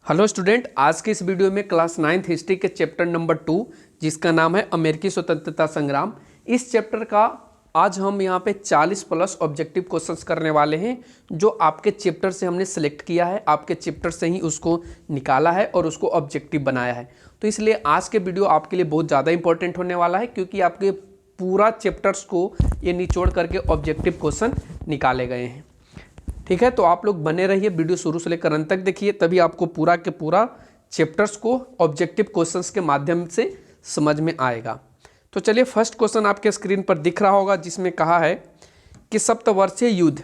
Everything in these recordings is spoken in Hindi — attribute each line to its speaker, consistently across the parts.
Speaker 1: हेलो स्टूडेंट, आज के इस वीडियो में क्लास 9th हिस्ट्री के चैप्टर नंबर 2 जिसका नाम है अमेरिकी स्वतंत्रता संग्राम। इस चैप्टर का आज हम यहाँ पे 40 प्लस ऑब्जेक्टिव क्वेश्चंस करने वाले हैं जो आपके चैप्टर से हमने सेलेक्ट किया है, आपके चैप्टर से ही उसको निकाला है और उसको ऑब्जेक्टिव बनाया है। तो इसलिए आज के वीडियो आपके लिए बहुत ज़्यादा इंपॉर्टेंट होने वाला है क्योंकि आपके पूरा चैप्टर्स को ये निचोड़ करके ऑब्जेक्टिव क्वेश्चन निकाले गए हैं। ठीक है, तो आप लोग बने रहिए, वीडियो शुरू से लेकर अंत तक देखिए, तभी आपको पूरा के पूरा चैप्टर्स को ऑब्जेक्टिव क्वेश्चंस के माध्यम से समझ में आएगा। तो चलिए, फर्स्ट क्वेश्चन आपके स्क्रीन पर दिख रहा होगा जिसमें कहा है कि सप्तवर्षीय युद्ध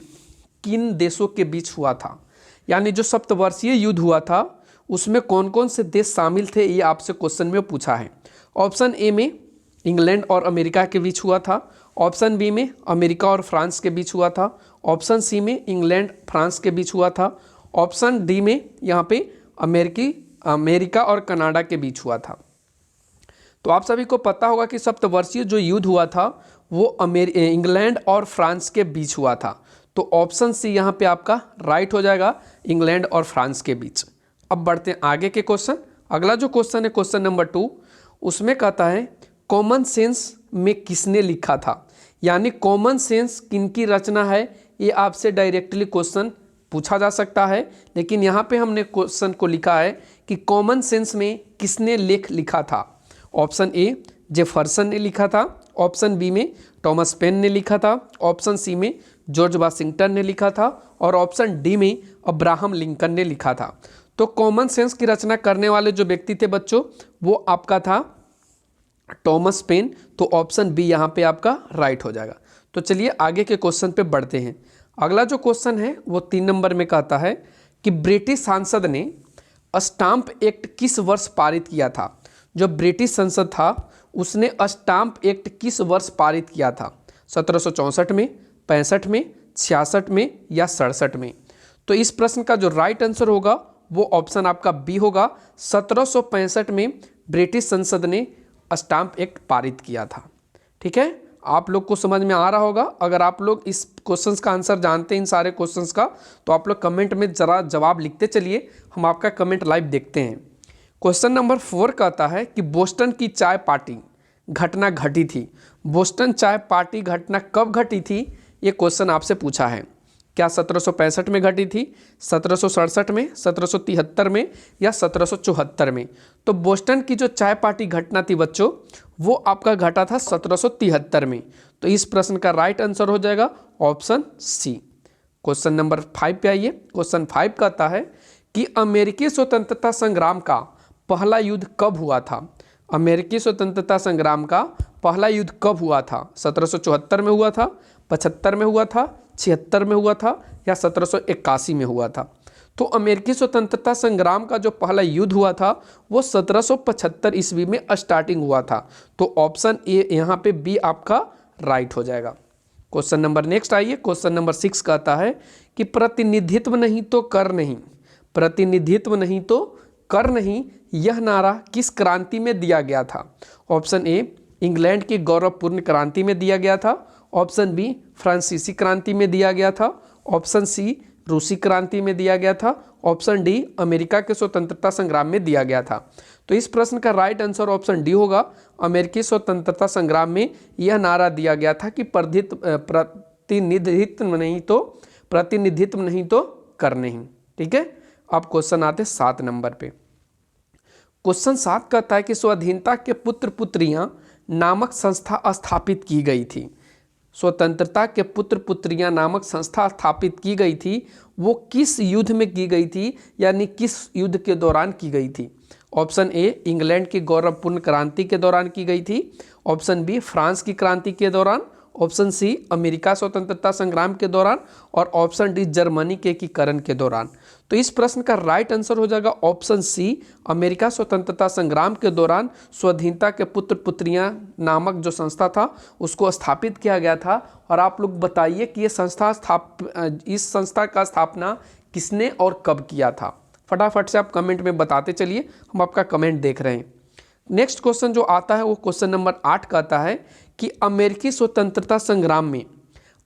Speaker 1: किन देशों के बीच हुआ था। यानी जो सप्तवर्षीय युद्ध हुआ था उसमें कौन कौन से देश शामिल थे, ये आपसे क्वेश्चन में पूछा है। ऑप्शन ए में इंग्लैंड और अमेरिका के बीच हुआ था, ऑप्शन बी में अमेरिका और फ्रांस के बीच हुआ था, ऑप्शन सी में इंग्लैंड फ्रांस के बीच हुआ था, ऑप्शन डी में यहाँ पे अमेरिका और कनाडा के बीच हुआ था। तो आप सभी को पता होगा कि सप्तवर्षीय जो युद्ध हुआ था वो इंग्लैंड और फ्रांस के बीच हुआ था। तो ऑप्शन सी यहाँ पे आपका राइट हो जाएगा, इंग्लैंड और फ्रांस के बीच। अब बढ़ते हैं आगे के क्वेश्चन। अगला जो क्वेश्चन है क्वेश्चन नंबर 2, उसमें कहता है कॉमन सेंस में किसने लिखा था। यानी कॉमन सेंस किनकी रचना है, ये आपसे डायरेक्टली क्वेश्चन पूछा जा सकता है, लेकिन यहाँ पे हमने क्वेश्चन को लिखा है कि कॉमन सेंस में किसने लेख लिखा था। ऑप्शन ए जेफरसन ने लिखा था, ऑप्शन बी में थॉमस पेन ने लिखा था, ऑप्शन सी में जॉर्ज वाशिंगटन ने लिखा था और ऑप्शन डी में अब्राहम लिंकन ने लिखा था। तो कॉमन सेंस की रचना करने वाले जो व्यक्ति थे बच्चों, वो आपका था थॉमस पेन। तो ऑप्शन बी यहाँ पे आपका राइट हो जाएगा। तो चलिए आगे के क्वेश्चन पे बढ़ते हैं। अगला जो क्वेश्चन है वो 3 नंबर में कहता है कि ब्रिटिश सांसद ने स्टाम्प एक्ट किस वर्ष पारित किया था। जो ब्रिटिश संसद था उसने स्टाम्प एक्ट किस वर्ष पारित किया था, 1764 में, 65 में, 66 में या 67 में। तो इस प्रश्न का जो राइट आंसर होगा वो ऑप्शन आपका बी होगा, 1765 में ब्रिटिश संसद ने स्टाम्प एक्ट पारित किया था। ठीक है, आप लोग को समझ में आ रहा होगा। अगर आप लोग इस क्वेश्चंस का आंसर जानते हैं, इन सारे क्वेश्चंस का, तो आप लोग कमेंट में ज़रा जवाब लिखते चलिए, हम आपका कमेंट लाइव देखते हैं। क्वेश्चन नंबर 4 कहता है कि बोस्टन की चाय पार्टी घटना घटी थी। बोस्टन चाय पार्टी घटना कब घटी थी, ये क्वेश्चन आपसे पूछा है। क्या 1765 में घटी थी, 1767 में, 1773 में या 1774 में। तो बोस्टन की जो चाय पार्टी घटना थी बच्चों, वो आपका घटा था 1773 में। तो इस प्रश्न का राइट आंसर हो जाएगा ऑप्शन सी। क्वेश्चन नंबर 5 पे आइए। क्वेश्चन 5 कहता है कि अमेरिकी स्वतंत्रता संग्राम का पहला युद्ध कब हुआ था। अमेरिकी स्वतंत्रता संग्राम का पहला युद्ध कब हुआ था, 1774 में हुआ था, 75 में हुआ था, 76 में हुआ था या 1781 में हुआ था। तो अमेरिकी स्वतंत्रता संग्राम का जो पहला युद्ध हुआ था वो 1775 ईस्वी में स्टार्टिंग हुआ था। तो ऑप्शन ए यहाँ पे बी आपका राइट हो जाएगा। क्वेश्चन नंबर नेक्स्ट आइए। क्वेश्चन नंबर 6 कहता है कि प्रतिनिधित्व नहीं तो कर नहीं, प्रतिनिधित्व नहीं तो कर नहीं, यह नारा किस क्रांति में दिया गया था। ऑप्शन ए इंग्लैंड की गौरवपूर्ण क्रांति में दिया गया था, ऑप्शन बी फ्रांसीसी क्रांति में दिया गया था, ऑप्शन सी रूसी क्रांति में दिया गया था, ऑप्शन डी अमेरिका के स्वतंत्रता संग्राम में दिया गया था। तो इस प्रश्न का राइट आंसर ऑप्शन डी होगा, अमेरिकी स्वतंत्रता संग्राम में यह नारा दिया गया था कि प्रतिनिधित्व नहीं तो कर नहीं। ठीक है, अब क्वेश्चन आते 7 नंबर पे। क्वेश्चन 7 कहता है कि स्वाधीनता के पुत्र पुत्रियां नामक संस्था स्थापित की गई थी। स्वतंत्रता के पुत्र पुत्रियां नामक संस्था स्थापित की गई थी, वो किस युद्ध में की गई थी, यानी किस युद्ध के दौरान की गई थी। ऑप्शन ए इंग्लैंड की गौरवपूर्ण क्रांति के दौरान की गई थी, ऑप्शन बी फ्रांस की क्रांति के दौरान, ऑप्शन सी अमेरिका स्वतंत्रता संग्राम के दौरान और ऑप्शन डी जर्मनी के एकीकरण के दौरान। तो इस प्रश्न का राइट आंसर हो जाएगा ऑप्शन सी, अमेरिका स्वतंत्रता संग्राम के दौरान स्वाधीनता के पुत्र पुत्रियां नामक जो संस्था था उसको स्थापित किया गया था। और आप लोग बताइए कि इस संस्था का स्थापना किसने और कब किया था। फटाफट से आप कमेंट में बताते चलिए, हम आपका कमेंट देख रहे हैं। नेक्स्ट क्वेश्चन जो आता है वो क्वेश्चन नंबर 8 कहता है कि अमेरिकी स्वतंत्रता संग्राम में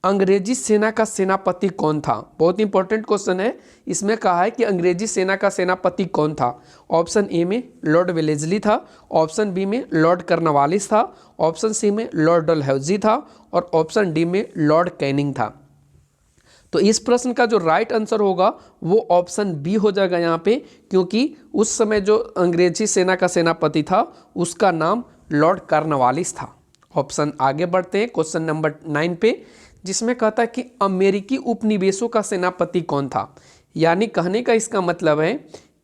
Speaker 1: अंग्रेजी सेना का सेनापति कौन था? बहुत इंपॉर्टेंट क्वेश्चन है। इसमें कहा है कि अंग्रेजी सेना का सेनापति कौन था। ऑप्शन ए में लॉर्ड वेलेस्ली था, ऑप्शन बी में लॉर्ड कर्नवालिस था, ऑप्शन सी में लॉर्ड डलहौजी था और ऑप्शन डी में लॉर्ड कैनिंग था। तो इस प्रश्न का जो राइट आंसर होगा वो ऑप्शन बी हो जाएगा यहाँ पे, क्योंकि उस समय जो अंग्रेजी सेना का सेनापति था उसका नाम लॉर्ड कर्नवालिस था। ऑप्शन आगे बढ़ते हैं क्वेश्चन नंबर 9 पे, जिसमें कहता है कि अमेरिकी उपनिवेशों का सेनापति कौन था। यानी कहने का इसका मतलब है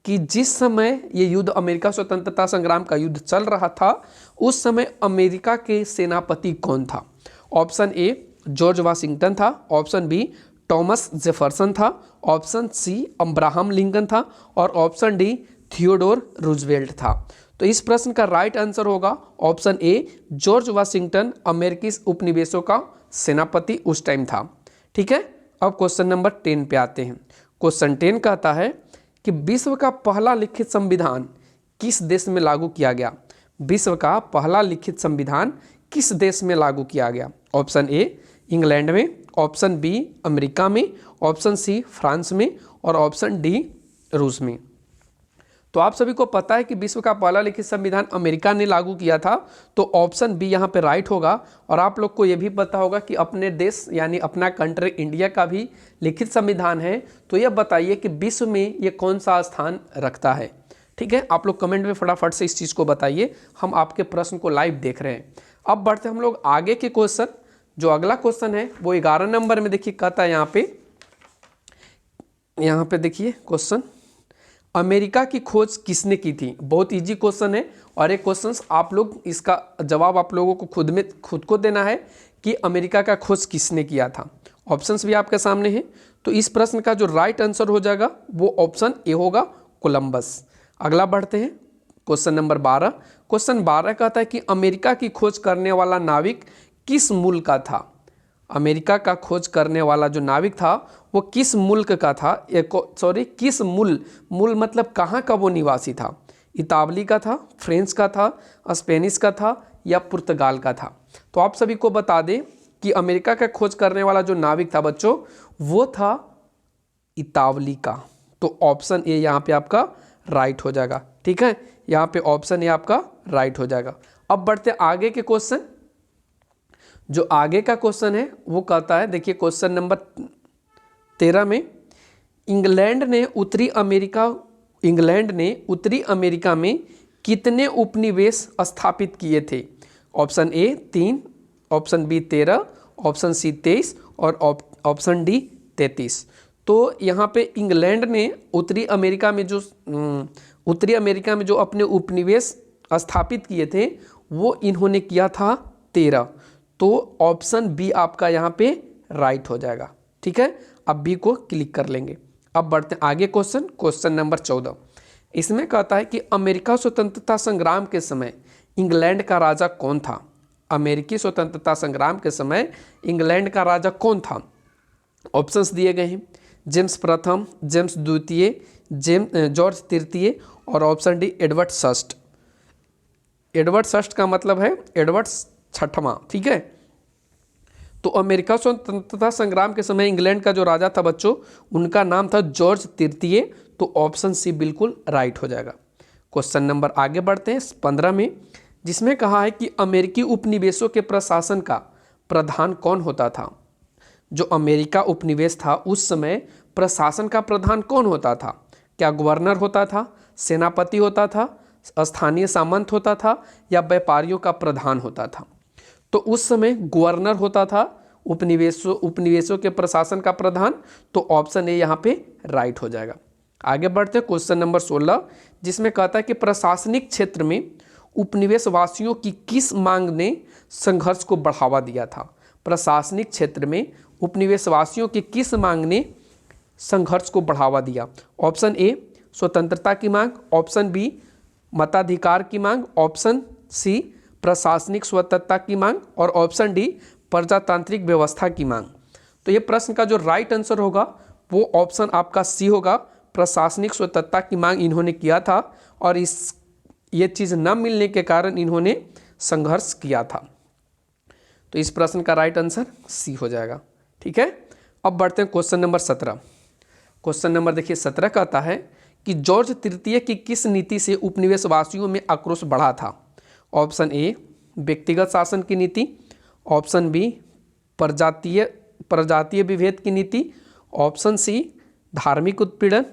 Speaker 1: कि जिस समय ये युद्ध अमेरिका स्वतंत्रता संग्राम का युद्ध चल रहा था उस समय अमेरिका के सेनापति कौन था। ऑप्शन ए जॉर्ज वाशिंगटन था, ऑप्शन बी थॉमस जेफरसन था, ऑप्शन सी अब्राहम लिंकन था और ऑप्शन डी थियोडोर रूजवेल्ट था। तो इस प्रश्न का राइट आंसर होगा ऑप्शन ए जॉर्ज वाशिंगटन अमेरिकी उपनिवेशों का सेनापति उस टाइम था। ठीक है, अब क्वेश्चन नंबर 10 पे आते हैं। क्वेश्चन 10 कहता है कि विश्व का पहला लिखित संविधान किस देश में लागू किया गया। विश्व का पहला लिखित संविधान किस देश में लागू किया गया। ऑप्शन ए इंग्लैंड में, ऑप्शन बी अमेरिका में, ऑप्शन सी फ्रांस में और ऑप्शन डी रूस में। तो आप सभी को पता है कि विश्व का पहला लिखित संविधान अमेरिका ने लागू किया था, तो ऑप्शन बी यहाँ पे राइट होगा। और आप लोग को ये भी पता होगा कि अपने देश यानी अपना कंट्री इंडिया का भी लिखित संविधान है। तो यह बताइए कि विश्व में ये कौन सा स्थान रखता है। ठीक है, आप लोग कमेंट में फटाफट से इस चीज़ को बताइए, हम आपके प्रश्न को लाइव देख रहे हैं। अब बढ़ते हम लोग आगे के क्वेश्चन। जो अगला क्वेश्चन है वो 11 नंबर में देखिए कहता है यहाँ पे देखिए क्वेश्चन, अमेरिका की खोज किसने की थी। बहुत इजी क्वेश्चन है और एक क्वेश्चन आप लोग इसका जवाब आप लोगों को खुद को देना है कि अमेरिका का खोज किसने किया था। ऑप्शंस भी आपके सामने हैं। तो इस प्रश्न का जो राइट आंसर हो जाएगा वो ऑप्शन ए होगा, कोलंबस। अगला बढ़ते हैं क्वेश्चन नंबर 12। क्वेश्चन 12 कहता है कि अमेरिका की खोज करने वाला नाविक किस मुल्क का था। अमेरिका का खोज करने वाला जो नाविक था वो किस मुल्क का था, किस मूल मतलब कहाँ का वो निवासी था। इतालवी का था, फ्रेंच का था, स्पेनिश का था या पुर्तगाल का था। तो आप सभी को बता दें कि अमेरिका का खोज करने वाला जो नाविक था बच्चों वो था इतालवी का। तो ऑप्शन ए यहाँ पे आपका राइट हो जाएगा। ठीक है, यहाँ पे ऑप्शन ए आपका राइट हो जाएगा। अब बढ़ते आगे के क्वेश्चन। जो आगे का क्वेश्चन है वो कहता है, देखिए क्वेश्चन नंबर 13 में, इंग्लैंड ने उत्तरी अमेरिका में कितने उपनिवेश स्थापित किए थे। Option A 3, option B 13, option C 23 और ऑप्शन डी 33। तो यहाँ पे इंग्लैंड ने उत्तरी अमेरिका में जो अपने उपनिवेश स्थापित किए थे वो इन्होंने किया था 13। तो ऑप्शन बी आपका यहाँ पे राइट हो जाएगा। ठीक है, अब बी को क्लिक कर लेंगे। अब बढ़ते हैं आगे क्वेश्चन नंबर 14। इसमें कहता है कि अमेरिका स्वतंत्रता संग्राम के समय इंग्लैंड का राजा कौन था। अमेरिकी स्वतंत्रता संग्राम के समय इंग्लैंड का राजा कौन था। ऑप्शंस दिए गए हैं, जेम्स प्रथम, जेम्स द्वितीय, जॉर्ज तृतीय और ऑप्शन डी एडवर्ड षष्ठ। एडवर्ड षष्ठ का मतलब है एडवर्ड छठवां। ठीक है, तो अमेरिका स्वतंत्रता संग्राम के समय इंग्लैंड का जो राजा था बच्चों उनका नाम था जॉर्ज तृतीय। तो ऑप्शन सी बिल्कुल राइट हो जाएगा। क्वेश्चन नंबर आगे बढ़ते हैं 15 में, जिसमें कहा है कि अमेरिकी उपनिवेशों के प्रशासन का प्रधान कौन होता था। जो अमेरिका उपनिवेश था उस समय प्रशासन का प्रधान कौन होता था। क्या गवर्नर होता था, सेनापति होता था, स्थानीय सामंत होता था या व्यापारियों का प्रधान होता था। तो उस समय गवर्नर होता था उपनिवेशों के प्रशासन का प्रधान। तो ऑप्शन ए यहाँ पे राइट हो जाएगा। आगे बढ़ते हैं क्वेश्चन नंबर 16, जिसमें कहता है कि प्रशासनिक क्षेत्र में उपनिवेशवासियों की किस मांग ने संघर्ष को बढ़ावा दिया था। प्रशासनिक क्षेत्र में उपनिवेशवासियों की किस मांग ने संघर्ष को बढ़ावा दिया। ऑप्शन ए स्वतंत्रता की मांग, ऑप्शन बी मताधिकार की मांग, ऑप्शन सी प्रशासनिक स्वतंत्रता की मांग और ऑप्शन डी प्रजातांत्रिक व्यवस्था की मांग। तो ये प्रश्न का जो राइट आंसर होगा वो ऑप्शन आपका सी होगा, प्रशासनिक स्वतंत्रता की मांग इन्होंने किया था और ये चीज़ न मिलने के कारण इन्होंने संघर्ष किया था। तो इस प्रश्न का राइट आंसर सी हो जाएगा। ठीक है। अब बढ़ते हैं क्वेश्चन नंबर 17। क्वेश्चन नंबर देखिए 17 कहता है कि जॉर्ज तृतीय की किस नीति से उपनिवेशवासियों में आक्रोश बढ़ा था। ऑप्शन ए व्यक्तिगत शासन की नीति, ऑप्शन बी प्रजातीय विभेद की नीति, ऑप्शन सी धार्मिक उत्पीड़न,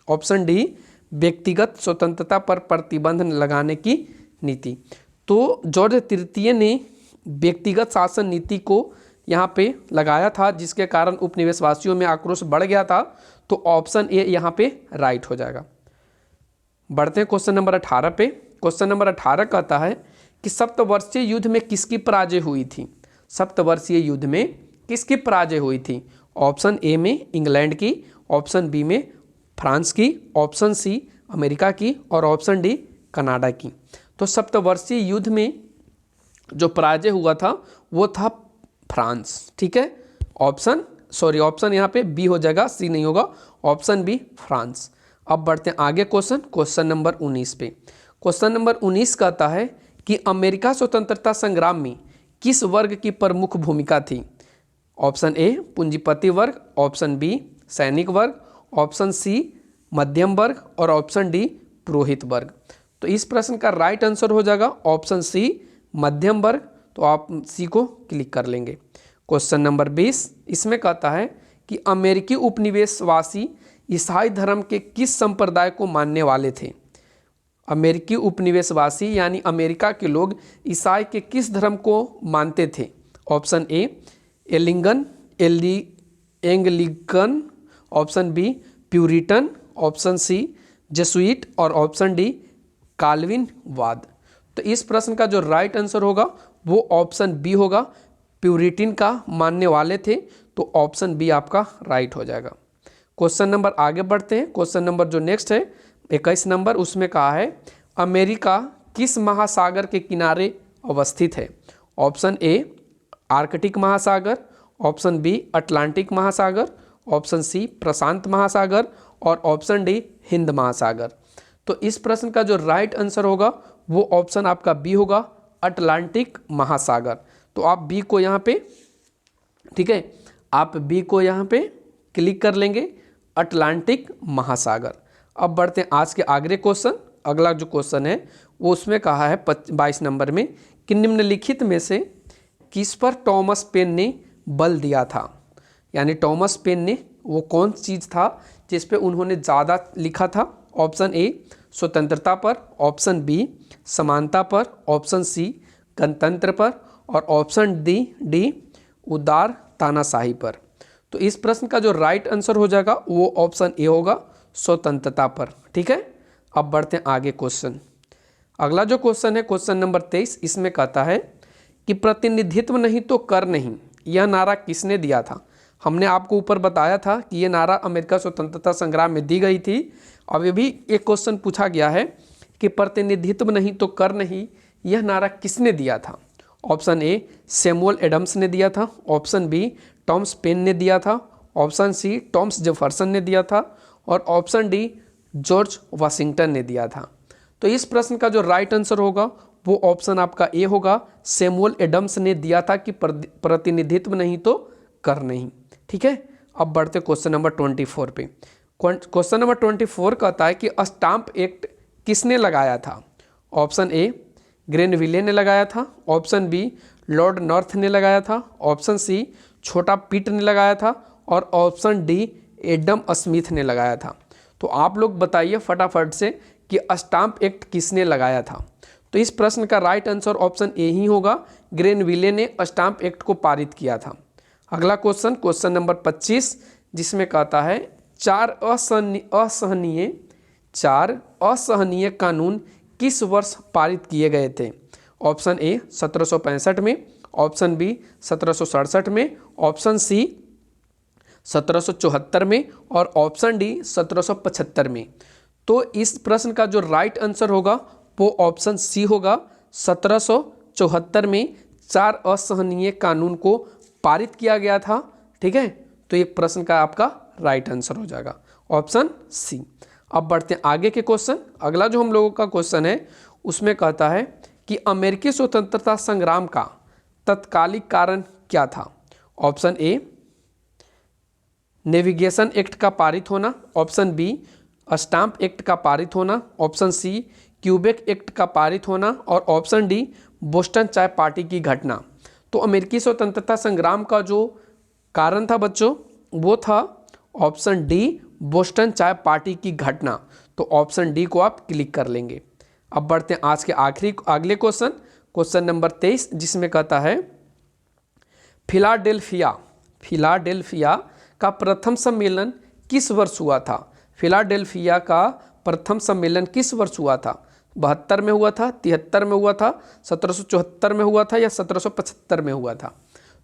Speaker 1: ऑप्शन डी व्यक्तिगत स्वतंत्रता पर प्रतिबंध लगाने की नीति। तो जॉर्ज तृतीय ने व्यक्तिगत शासन नीति को यहाँ पे लगाया था, जिसके कारण उपनिवेशवासियों में आक्रोश बढ़ गया था। तो ऑप्शन ए यहाँ पे राइट हो जाएगा। बढ़ते हैं क्वेश्चन नंबर 18 पे। क्वेश्चन नंबर 18 कहता है कि सप्तवर्षीय युद्ध में किसकी पराजय हुई थी। सप्तवर्षीय युद्ध में किसकी पराजय हुई थी। ऑप्शन ए में इंग्लैंड की, ऑप्शन बी में फ्रांस की, ऑप्शन सी अमेरिका की और ऑप्शन डी कनाडा की। तो सप्तवर्षीय युद्ध में जो पराजय हुआ था वो था फ्रांस। ठीक है, ऑप्शन यहाँ पे बी हो जाएगा, सी नहीं होगा, ऑप्शन बी फ्रांस। अब बढ़ते हैं आगे क्वेश्चन नंबर 19 पे। क्वेश्चन नंबर 19 कहता है कि अमेरिका स्वतंत्रता संग्राम में किस वर्ग की प्रमुख भूमिका थी। ऑप्शन ए पूंजीपति वर्ग, ऑप्शन बी सैनिक वर्ग, ऑप्शन सी मध्यम वर्ग और ऑप्शन डी पुरोहित वर्ग। तो इस प्रश्न का राइट आंसर हो जाएगा ऑप्शन सी मध्यम वर्ग। तो आप सी को क्लिक कर लेंगे। क्वेश्चन नंबर 20 इसमें कहता है कि अमेरिकी उपनिवेशवासी ईसाई धर्म के किस संप्रदाय को मानने वाले थे। अमेरिकी उपनिवेशवासी यानी अमेरिका के लोग ईसाई के किस धर्म को मानते थे। Option A Anglican, option B Puritan, option C Jesuit और ऑप्शन डी काल्विनवाद। तो इस प्रश्न का जो राइट आंसर होगा वो ऑप्शन बी होगा, प्यूरिटन का मानने वाले थे। तो ऑप्शन बी आपका राइट हो जाएगा। क्वेश्चन नंबर आगे बढ़ते हैं। क्वेश्चन नंबर जो नेक्स्ट है 21 नंबर, उसमें कहा है अमेरिका किस महासागर के किनारे अवस्थित है। ऑप्शन ए आर्कटिक महासागर, ऑप्शन बी अटलांटिक महासागर, ऑप्शन सी प्रशांत महासागर और ऑप्शन डी हिंद महासागर। तो इस प्रश्न का जो राइट आंसर होगा वो ऑप्शन आपका बी होगा, अटलांटिक महासागर। तो आप बी को यहाँ पे, ठीक है, आप बी को यहाँ पे क्लिक कर लेंगे, अटलांटिक महासागर। अब बढ़ते हैं आज के आगे क्वेश्चन। अगला जो क्वेश्चन है वो उसमें कहा है 22 नंबर में कि निम्नलिखित में से किस पर टॉमस पेन ने बल दिया था। यानी टॉमस पेन ने वो कौन चीज़ था जिस पे उन्होंने ज़्यादा लिखा था। ऑप्शन ए स्वतंत्रता पर, ऑप्शन बी समानता पर, ऑप्शन सी गणतंत्र पर और ऑप्शन डी उदार तानाशाही पर। तो इस प्रश्न का जो राइट आंसर हो जाएगा वो ऑप्शन ए होगा, स्वतंत्रता पर। ठीक है, अब बढ़ते हैं आगे क्वेश्चन। अगला जो क्वेश्चन है क्वेश्चन नंबर 23, इसमें कहता है कि प्रतिनिधित्व नहीं तो कर नहीं, यह नारा किसने दिया था। हमने आपको ऊपर बताया था कि यह नारा अमेरिका स्वतंत्रता संग्राम में दी गई थी। अब ये भी एक क्वेश्चन पूछा गया है कि प्रतिनिधित्व नहीं तो कर नहीं, यह नारा किसने दिया था। ऑप्शन ए सैमुअल एडम्स ने दिया था, ऑप्शन बी टॉमस पेन ने दिया था, ऑप्शन सी टॉमस जेफरसन ने दिया था और ऑप्शन डी जॉर्ज वाशिंगटन ने दिया था। तो इस प्रश्न का जो राइट आंसर होगा वो ऑप्शन आपका ए होगा, सैमुअल एडम्स ने दिया था कि प्रतिनिधित्व नहीं तो कर नहीं। ठीक है, अब बढ़ते क्वेश्चन नंबर 24 पे। क्वेश्चन नंबर 24 कहता है कि स्टाम्प एक्ट किसने लगाया था। ऑप्शन ए ग्रेनविले ने लगाया था, ऑप्शन बी लॉर्ड नॉर्थ ने लगाया था, ऑप्शन सी छोटा पिट ने लगाया था और ऑप्शन डी एडम स्मिथ ने लगाया था। तो आप लोग बताइए फटाफट से कि स्टाम्प एक्ट किसने लगाया था। तो इस प्रश्न का राइट आंसर ऑप्शन ए ही होगा, ग्रेनविले ने स्टाम्प एक्ट को पारित किया था। अगला क्वेश्चन नंबर 25, जिसमें कहता है चार असहनीय कानून किस वर्ष पारित किए गए थे। ऑप्शन ए 1765 में, ऑप्शन बी 1767 में, ऑप्शन सी 1774 में और ऑप्शन डी 1775 में। तो इस प्रश्न का जो राइट आंसर होगा वो ऑप्शन सी होगा, 1774 में 4 असहनीय कानून को पारित किया गया था। ठीक है, तो ये प्रश्न का आपका राइट आंसर हो जाएगा ऑप्शन सी। अब बढ़ते हैं आगे के क्वेश्चन। अगला जो हम लोगों का क्वेश्चन है उसमें कहता है कि अमेरिकी स्वतंत्रता संग्राम का तत्कालिक कारण क्या था। ऑप्शन ए नेविगेशन एक्ट का पारित होना, ऑप्शन बी स्टाम्प एक्ट का पारित होना, ऑप्शन सी क्यूबेक एक्ट का पारित होना और ऑप्शन डी बोस्टन चाय पार्टी की घटना। तो अमेरिकी स्वतंत्रता संग्राम का जो कारण था बच्चों वो था ऑप्शन डी बोस्टन चाय पार्टी की घटना। तो ऑप्शन डी को आप क्लिक कर लेंगे। अब बढ़ते हैं आज के अगले क्वेश्चन नंबर 23, जिसमें कहता है फिलाडेल्फिया का प्रथम सम्मेलन किस वर्ष हुआ था। फिलाडेल्फिया का प्रथम सम्मेलन किस वर्ष हुआ था? 72 में हुआ था, 73 में हुआ था, 1774 में हुआ था या 1775 में हुआ था?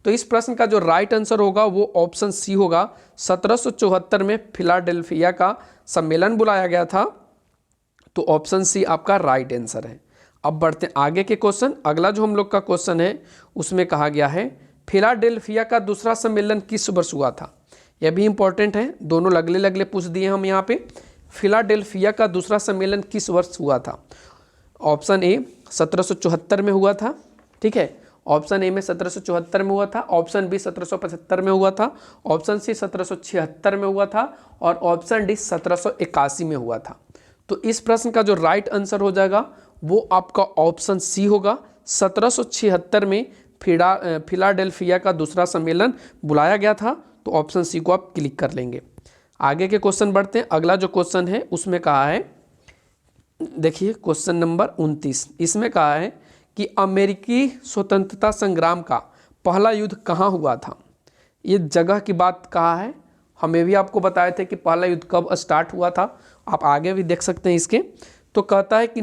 Speaker 1: तो इस प्रश्न का जो राइट आंसर होगा वो ऑप्शन सी होगा। 1774 में फिलाडेल्फिया का सम्मेलन बुलाया गया था। तो ऑप्शन सी आपका राइट आंसर है। अब बढ़ते हैं आगे के क्वेश्चन। अगला जो हम लोग का क्वेश्चन है उसमें कहा गया है फिलाडेल्फिया का दूसरा सम्मेलन किस वर्ष हुआ था। यह भी इंपॉर्टेंट है, दोनों लगले लगले पूछ दिए हम यहाँ पे। फिलाडेल्फिया का दूसरा सम्मेलन किस वर्ष हुआ था? ऑप्शन ए 1774 में हुआ था, ठीक है। ऑप्शन ए में 1774 में हुआ था, ऑप्शन बी 1775 में हुआ था, ऑप्शन सी 1776 में हुआ था और ऑप्शन डी 1781 में हुआ था। तो इस प्रश्न का जो राइट आंसर हो जाएगा वो आपका ऑप्शन सी होगा। 1776 में फिलाडेल्फिया का दूसरा सम्मेलन बुलाया गया था। तो ऑप्शन सी को आप क्लिक कर लेंगे। आगे के क्वेश्चन बढ़ते हैं। अगला जो क्वेश्चन है उसमें कहा है, देखिए क्वेश्चन नंबर 29, इसमें कहा है कि अमेरिकी स्वतंत्रता संग्राम का पहला युद्ध कहाँ हुआ था। ये जगह की बात कहा है। हमें भी आपको बताए थे कि पहला युद्ध कब स्टार्ट हुआ था, आप आगे भी देख सकते हैं इसके। तो कहता है कि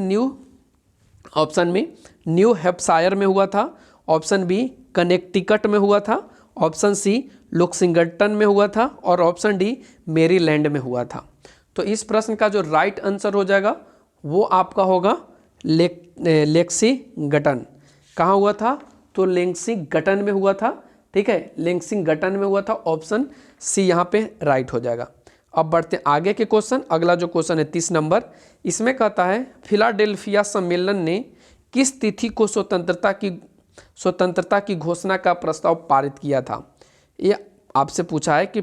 Speaker 1: ऑप्शन में न्यू हैम्पशायर में हुआ था, ऑप्शन बी कनेक्टिकट में हुआ था, ऑप्शन सी लुक्सिंगटन में हुआ था और ऑप्शन डी मेरीलैंड में हुआ था। तो इस प्रश्न का जो राइट आंसर हो जाएगा वो आपका होगा लेक्सिंगटन। कहाँ हुआ था? तो लेक्सिंगटन में हुआ था, ठीक है, लेक्सिंगटन में हुआ था। ऑप्शन सी यहाँ पे राइट हो जाएगा। अब बढ़ते हैं आगे के क्वेश्चन। अगला जो क्वेश्चन है 30 नंबर, इसमें कहता है फिलाडेल्फिया सम्मेलन ने किस तिथि को स्वतंत्रता की घोषणा का प्रस्ताव पारित किया था। ये आपसे पूछा है कि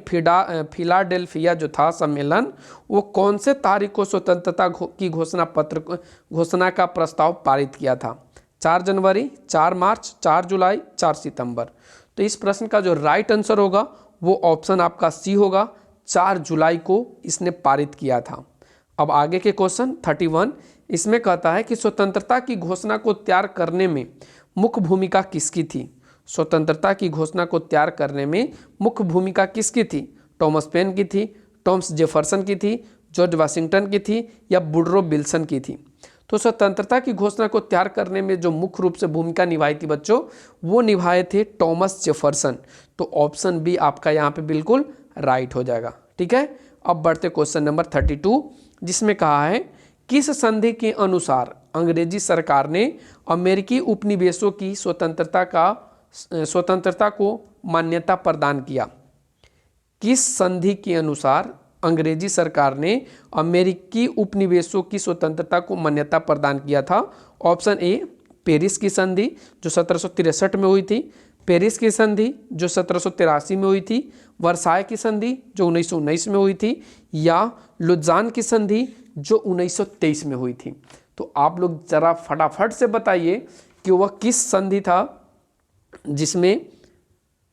Speaker 1: फिलाडेल्फिया जो था सम्मेलन वो कौन से तारीख को स्वतंत्रता की घोषणा का प्रस्ताव पारित किया था। 4 जनवरी, 4 मार्च, 4 जुलाई, 4 सितंबर। तो इस प्रश्न का जो राइट आंसर होगा वो ऑप्शन आपका सी होगा। 4 जुलाई को इसने पारित किया था। अब आगे के क्वेश्चन 31, इसमें कहता है कि स्वतंत्रता की घोषणा को तैयार करने में मुख्य भूमिका किसकी थी। स्वतंत्रता की घोषणा को तैयार करने में मुख्य भूमिका किसकी थी? टॉमस पेन की थी, टॉमस जेफरसन की थी, जॉर्ज वाशिंगटन की थी या वुडरो विल्सन की थी। तो स्वतंत्रता की घोषणा को तैयार करने में जो मुख्य रूप से भूमिका निभाई थी बच्चों, वो निभाए थे टॉमस जेफरसन। तो ऑप्शन बी आपका यहाँ पे बिल्कुल राइट हो जाएगा, ठीक है। अब बढ़ते क्वेश्चन नंबर 32, जिसमें कहा है किस संधि के अनुसार अंग्रेजी सरकार ने अमेरिकी उपनिवेशों की स्वतंत्रता को मान्यता प्रदान किया। किस संधि के अनुसार अंग्रेजी सरकार ने अमेरिकी उपनिवेशों की स्वतंत्रता को मान्यता प्रदान किया था। ऑप्शन ए पेरिस की संधि जो 1763 में हुई थी, पेरिस की संधि जो 1783 में हुई थी, वर्साय की संधि जो 1919 में हुई थी या लुज़ान की संधि जो 1923 में हुई थी। तो आप लोग जरा फटाफट से बताइए कि वह किस संधि था जिसमें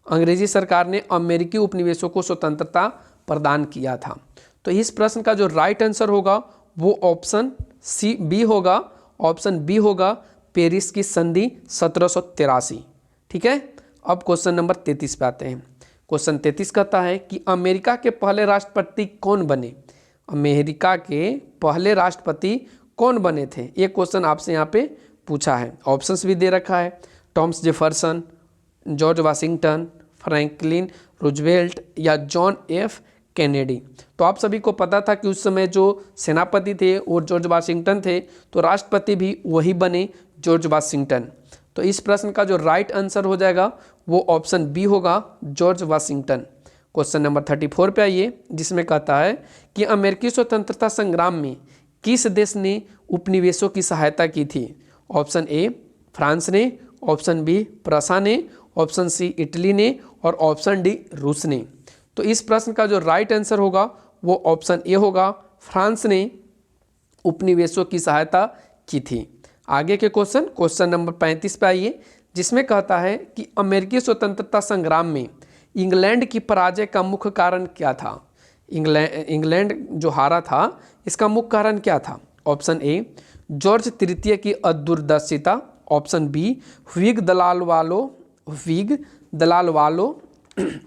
Speaker 1: अंग्रेजी सरकार ने अमेरिकी उपनिवेशों को स्वतंत्रता प्रदान किया था। तो इस प्रश्न का जो राइट आंसर होगा वो ऑप्शन सी बी होगा। ऑप्शन बी होगा पेरिस की संधि 1783, ठीक है। अब क्वेश्चन नंबर 33 पे आते हैं। क्वेश्चन 33 कहता है कि अमेरिका के पहले राष्ट्रपति कौन बने। अमेरिका के पहले राष्ट्रपति कौन बने थे, ये क्वेश्चन आपसे यहाँ पे पूछा है। ऑप्शंस भी दे रखा है, Thomas Jefferson, George Washington, Franklin Roosevelt या जॉन एफ कैनेडी। तो आप सभी को पता था कि उस समय जो सेनापति थे वो जॉर्ज वाशिंगटन थे, तो राष्ट्रपति भी वही बने, जॉर्ज वाशिंगटन। तो इस प्रश्न का जो राइट आंसर हो जाएगा वो ऑप्शन बी होगा, जॉर्ज वाशिंगटन। क्वेश्चन नंबर 34 पे आइए, जिसमें कहता है कि अमेरिकी स्वतंत्रता संग्राम में किस देश ने उपनिवेशों की सहायता की थी। ऑप्शन ए फ्रांस ने, ऑप्शन बी प्रसा ने, ऑप्शन सी इटली ने और ऑप्शन डी रूस ने। तो इस प्रश्न का जो राइट आंसर होगा वो ऑप्शन ए होगा, फ्रांस ने उपनिवेशों की सहायता की थी। आगे के क्वेश्चन नंबर 35 पे आइए, जिसमें कहता है कि अमेरिकी स्वतंत्रता संग्राम में इंग्लैंड की पराजय का मुख्य कारण क्या था। इंग्लैंड जो हारा था इसका मुख्य कारण क्या था। ऑप्शन ए जॉर्ज तृतीय की अदूरदर्शिता, ऑप्शन बी व्हिग दलाल वालों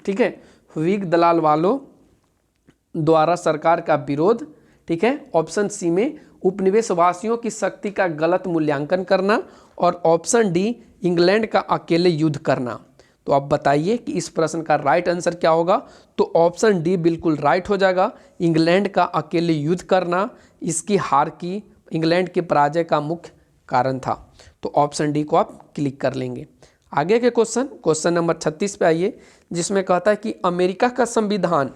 Speaker 1: ठीक है, व्हिग दलाल वालों द्वारा सरकार का विरोध, ठीक है, ऑप्शन सी में उपनिवेशवासियों की शक्ति का गलत मूल्यांकन करना, और ऑप्शन डी इंग्लैंड का अकेले युद्ध करना। तो आप बताइए कि इस प्रश्न का राइट आंसर क्या होगा। तो ऑप्शन डी बिल्कुल राइट हो जाएगा, इंग्लैंड का अकेले युद्ध करना इसकी हार की, इंग्लैंड के पराजय का मुख्य कारण था। तो ऑप्शन डी को आप क्लिक कर लेंगे। आगे के क्वेश्चन नंबर 36 पे आइए, जिसमें कहता है कि अमेरिका का संविधान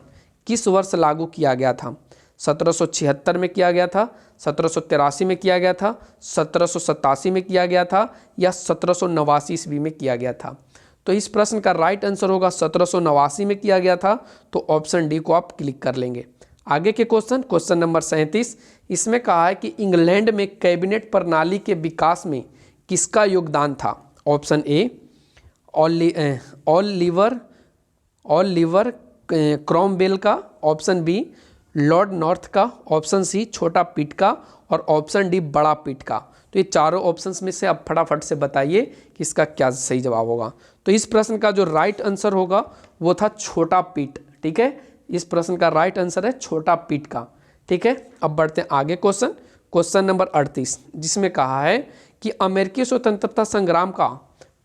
Speaker 1: किस वर्ष लागू किया गया था। 1776 में किया गया था, 1783 में किया गया था, 1787 में किया गया था, या 1789 ईस्वी में किया गया था। तो इस प्रश्न का राइट आंसर होगा 1789 में किया गया था। तो ऑप्शन डी को आप क्लिक कर लेंगे। आगे के क्वेश्चन नंबर 37, इसमें कहा है कि इंग्लैंड में कैबिनेट प्रणाली के विकास में किसका योगदान था। ऑप्शन ए ऑलिवर क्रॉमवेल का, ऑप्शन बी लॉर्ड नॉर्थ का, ऑप्शन सी छोटा पिट का, और ऑप्शन डी बड़ा पिट का। तो ये चारों ऑप्शंस में से आप फटाफट से बताइए कि इसका क्या सही जवाब होगा। तो इस प्रश्न का जो राइट आंसर होगा वो था छोटा पिट, ठीक है, इस प्रश्न का राइट आंसर है छोटा पिट का, ठीक है। अब बढ़ते हैं आगे क्वेश्चन नंबर 38, जिसमें कहा है कि अमेरिकी स्वतंत्रता संग्राम का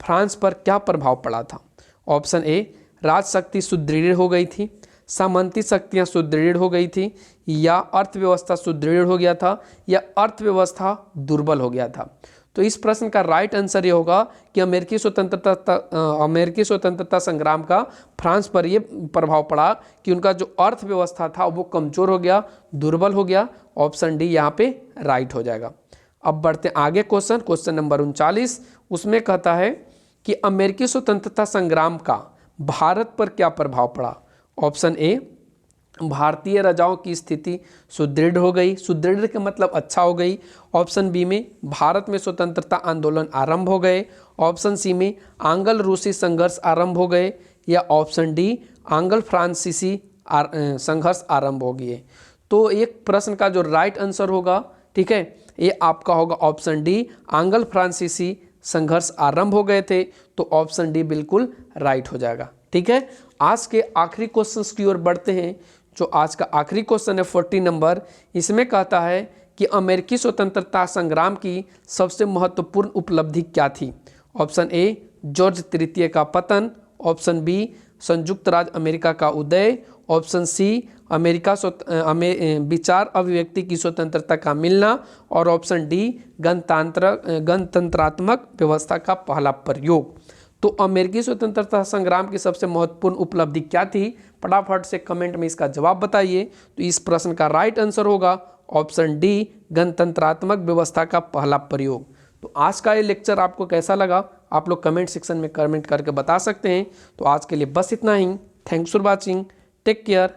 Speaker 1: फ्रांस पर क्या प्रभाव पड़ा था। ऑप्शन ए राजशक्ति सुदृढ़ हो गई थी, सामंती शक्तियाँ सुदृढ़ हो गई थी, या अर्थव्यवस्था सुदृढ़ हो गया था, या अर्थव्यवस्था दुर्बल हो गया था। तो इस प्रश्न का राइट आंसर ये होगा कि अमेरिकी स्वतंत्रता संग्राम का फ्रांस पर ये प्रभाव पड़ा कि उनका जो अर्थव्यवस्था था वो कमज़ोर हो गया, दुर्बल हो गया। ऑप्शन डी यहाँ पे राइट हो जाएगा। अब बढ़ते हैं आगे क्वेश्चन नंबर 39, उसमें कहता है कि अमेरिकी स्वतंत्रता संग्राम का भारत पर क्या प्रभाव पड़ा। ऑप्शन ए भारतीय राजाओं की स्थिति सुदृढ़ हो गई, सुदृढ़ का मतलब अच्छा हो गई। ऑप्शन बी में भारत में स्वतंत्रता आंदोलन आरंभ हो गए। ऑप्शन सी में आंग्ल रूसी संघर्ष आरंभ हो गए, या ऑप्शन डी आंग्ल फ्रांसीसी संघर्ष आरंभ हो गए। तो एक प्रश्न का जो राइट आंसर होगा, ठीक है, ये आपका होगा ऑप्शन डी आंग्ल फ्रांसीसी संघर्ष आरंभ हो गए थे। तो ऑप्शन डी बिल्कुल राइट हो जाएगा, ठीक है। आज के आखिरी क्वेश्चंस की ओर बढ़ते हैं। जो आज का आखिरी क्वेश्चन है 40 नंबर, इसमें कहता है कि अमेरिकी स्वतंत्रता संग्राम की सबसे महत्वपूर्ण उपलब्धि क्या थी। ऑप्शन ए जॉर्ज तृतीय का पतन, ऑप्शन बी संयुक्त राज्य अमेरिका का उदय, ऑप्शन सी विचार अभिव्यक्ति की स्वतंत्रता का मिलना, और ऑप्शन डी गणतंत्रात्मक व्यवस्था का पहला प्रयोग। तो अमेरिकी स्वतंत्रता संग्राम की सबसे महत्वपूर्ण उपलब्धि क्या थी, फटाफट से कमेंट में इसका जवाब बताइए। तो इस प्रश्न का राइट आंसर होगा ऑप्शन डी गणतंत्रात्मक व्यवस्था का पहला प्रयोग। तो आज का ये लेक्चर आपको कैसा लगा, आप लोग कमेंट सेक्शन में कमेंट करके बता सकते हैं। तो आज के लिए बस इतना ही। Thanks for watching, take care.